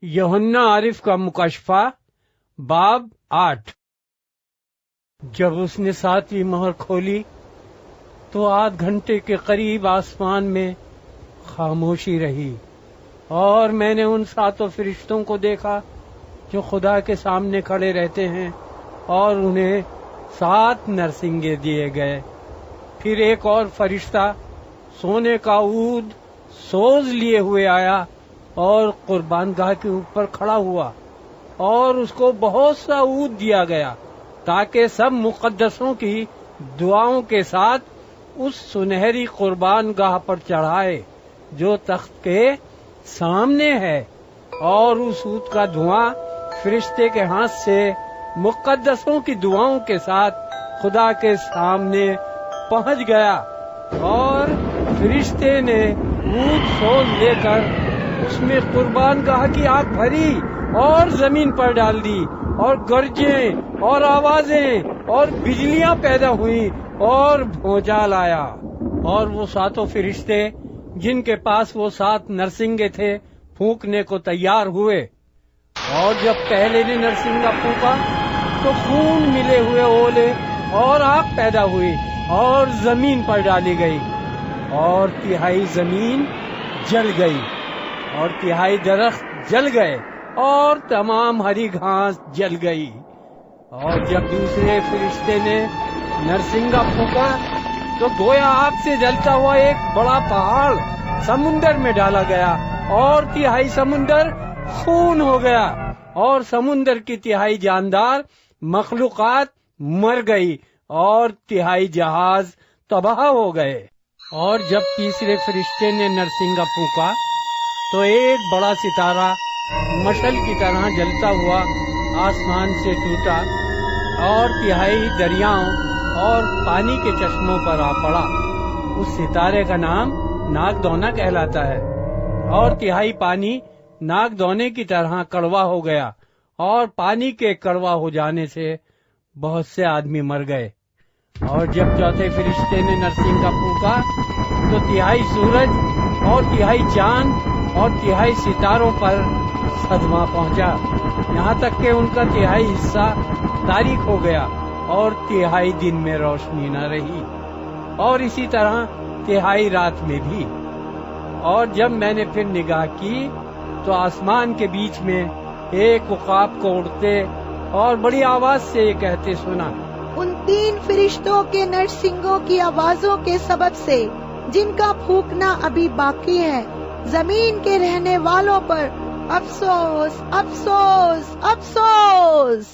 यूहन्ना आरिफ का मुकशफा बाब 8। जब उसने 7वीं मोहर खोली तो आध घंटे के करीब आसमान में खामोशी रही और मैंने उन 7 फरिश्तों को देखा जो खुदा के सामने खड़े रहते हैं और उन्हें 7 नरसिंगे दिए गए। फिर एक और फरिश्ता सोने का ऊद सोज लिए हुए आया और कुर्बानगाह के ऊपर खड़ा हुआ और उसको बहुत सा ऊद दिया गया ताकि सब मुकद्दसों की दुआओं के साथ उस सुनहरी कुर्बानगाह पर चढ़ाए जो तख्त के सामने है। और उस ऊद का धुआं फरिश्ते के हाथ से मुकद्दसों की दुआओं के साथ खुदा के सामने पहुंच गया और फरिश्ते ने ऊद सोज लेकर उसमें कुर्बानगाह की आग भरी और जमीन पर डाल दी और गरजें और आवाजें और बिजलियां पैदा हुई और भूचाल आया। और वो 7 फरिश्ते जिनके पास वो 7 नरसिंगे थे फूंकने को तैयार हुए। और जब पहले ने नरसिंगा फूंका तो खून मिले हुए ओले और आग पैदा हुई और जमीन पर डाली गई और 1/3 जमीन जल गई और 1/3 दरख्त जल गए और तमाम हरी घास जल गई। और जब दूसरे फरिश्ते ने नरसिंगा फूंका तो गोया आग से जलता हुआ एक बड़ा पहाड़ समुंदर में डाला गया और 1/3 समुंदर खून हो गया और समुंदर की 1/3 जानदार मखलूकात मर गई और 1/3 जहाज तबाह हो गए। और जब तीसरे फरिश्ते ने नरसिंगा फूंका तो एक बड़ा सितारा मशल की तरह जलता हुआ आसमान से टूटा और 1/3 दरियाओं और पानी के चश्मों पर आ पड़ा। उस सितारे का नाम नागदौना कहलाता है। और 1/3 पानी नागदौने की तरह कड़वा हो गया और पानी के कड़वा हो जाने से बहुत से आदमी मर गए। और जब चौथे फरिश्ते ने नरसिंगा फूंका तो 1/3 सूरज और 1/3 चांद और 1/3 सितारों पर सदमा पहुंचा, यहाँ तक कि उनका 1/3 हिस्सा तारीक हो गया और 1/3 दिन में रोशनी न रही और इसी तरह 1/3 रात में भी। और जब मैंने फिर निगाह की तो आसमान के बीच में एक उकाब को उड़ते और बड़ी आवाज से ये कहते सुना, उन 3 फरिश्तों के नरसिंगों की आवाजों के सबब से जिनका फूंकना अभी बाकी है, जमीन के रहने वालों पर अफसोस अफसोस अफसोस।